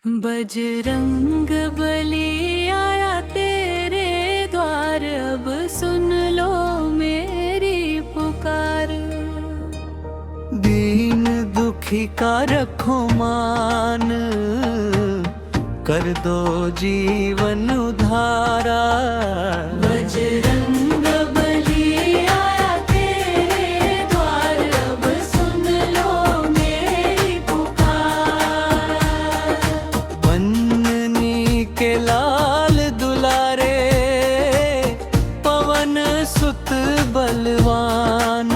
बजरंग बली आया तेरे द्वार, अब सुन लो मेरी पुकार। दीन दुखी का रखो मान, कर दो जीवन उधारा। बजरंग बली आया तेरे द्वार, अब सुन लो मेरी पुकार। बननी के लाल दुलारे, पवन सुत बलवान।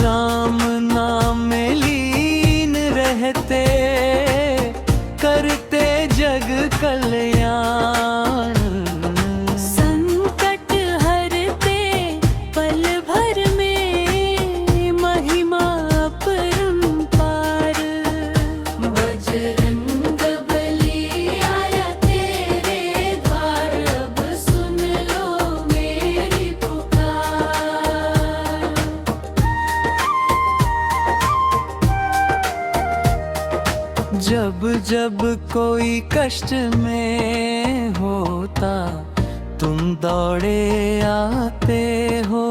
राम नाम में लीन रहते, करते जग कल्याण। संकट हरते पल भर में, महिमा अपरंपार। बजरंग बली आया तेरे द्वार, अब सुन लो मेरी पुकार। जब जब कोई कष्ट में होता, तुम दौड़े आते हो।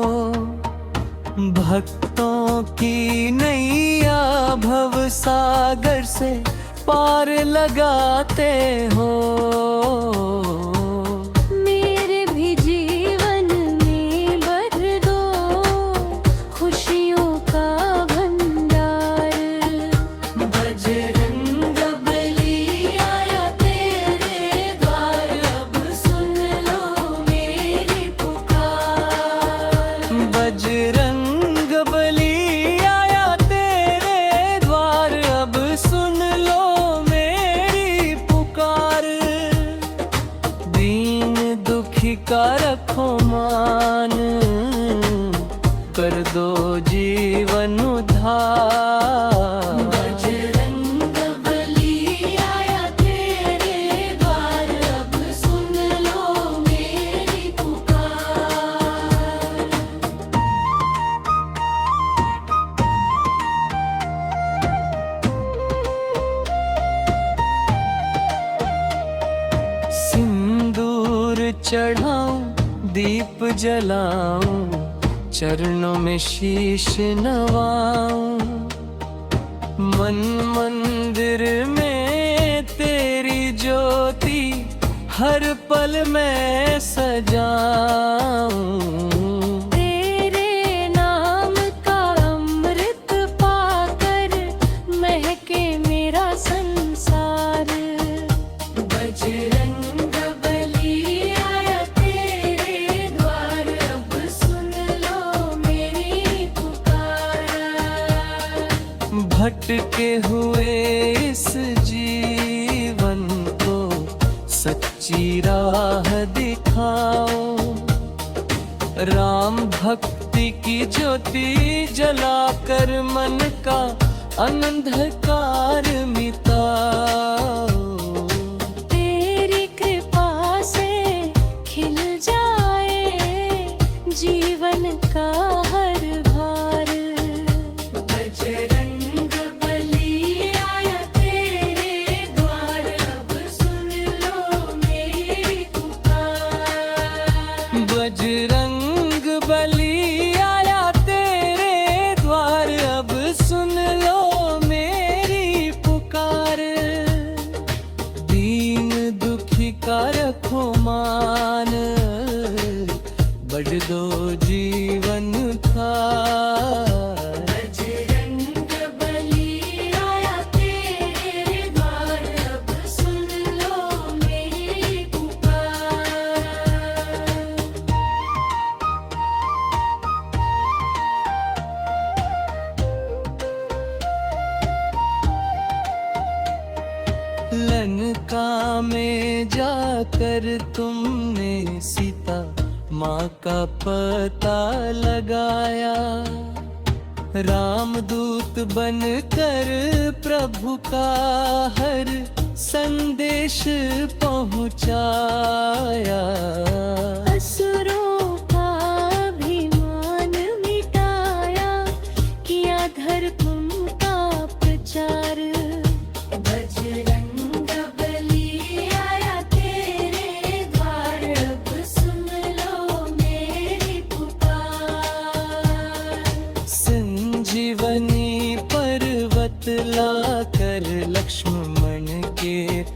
भक्तों की नैया भव सागर से पार लगाते हो। मेरे भी जीवन में भर दो खुशियों का भंडार। बजरंग बली आया तेरे द्वार, अब सुन लो मेरी पुकार। बजरंग बली आया तेरे द्वार, अब सुन लो मेरी पुकार। दीन दुखी का रखो मान, कर दो जीवन उधार। बजरंग बली आया तेरे द्वार, अब सुन लो मेरी पुकार। सिंदूर चढ़ाऊं, दीप जलाऊं, चरणों में शीश नवाऊं। मन मंदिर में तेरी ज्योति, हर पल मैं सजाऊं। तेरे नाम का अमृत पाकर, महके मेरा संसार। बजरंग बली आया तेरे द्वार, अब सुन लो मेरी पुकार। भटके हुए इस जीवन को सच्ची राह दिखाओ। राम भक्ति की ज्योति जलाकर मन का अंधकार मिटाओ। तेरी कृपा से खिल जाए जीवन का हर भार। बजरंग बली आया तेरे द्वार, अब सुन लो मेरी पुकार। बजरंग बली आया तेरे द्वार, अब सुन लो मेरी पुकार। दीन दुखी का रखो मान, बढ़ दो जीवन का। बजरंग बली आया तेरे द्वार, अब सुन लो मेरी पुकार। लंका में जाकर तुमने सीता माँ का पता लगाया। रामदूत बनकर प्रभु का हर संदेश पहुँचाया। असुरों का अभिमान मिटाया, किया धर्म का प्रचार। बजरंग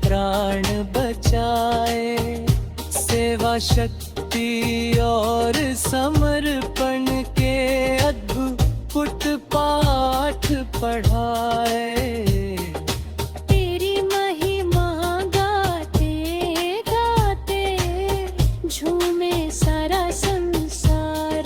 प्राण बचाए। सेवा शक्ति और समर्पण के अद्भुत पाठ पढ़ाए। तेरी महिमा गाते गाते झूमे सारा संसार।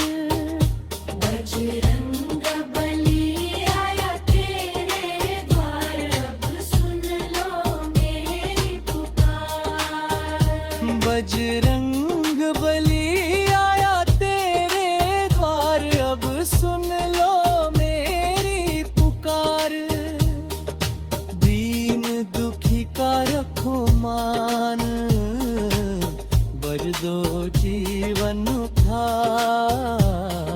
बजरंग बली आया तेरे द्वार, अब सुन लो मेरी पुकार। बजरंग बली आया तेरे द्वार, अब सुन लो मेरी पुकार। दीन दुखी का रखो मान, बर दो जीवन उद्धार।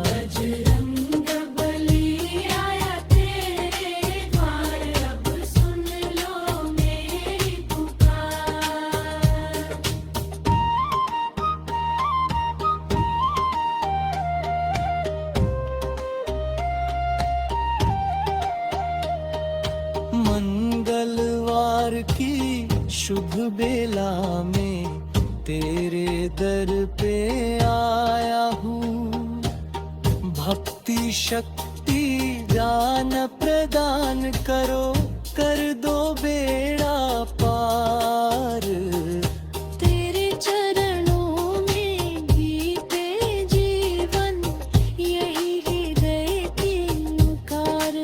बजरंग बली आया तेरे द्वार, अब सुन लो मेरी पुकार। मंगलवार की शुभ बेला में तेरे दर पे आया हूँ। भक्ति शक्ति ज्ञान प्रदान करो, कर दो बेड़ा पार। तेरे चरणों में बीते जीवन, यही हृदय की पुकार।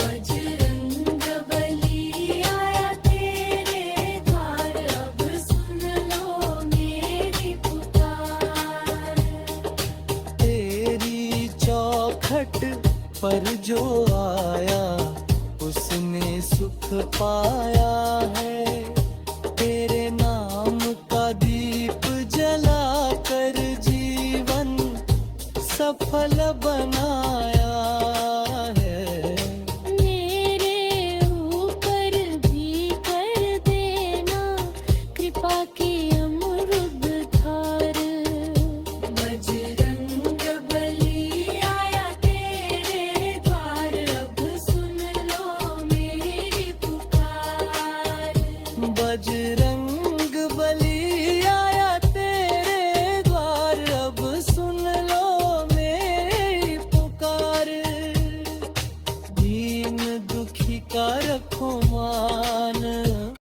बजरंग बली आया तेरे द्वार, अब सुन लो मेरी पुकार। तेरी चौखट पर जो आया, उसने सुख पाया है। तेरे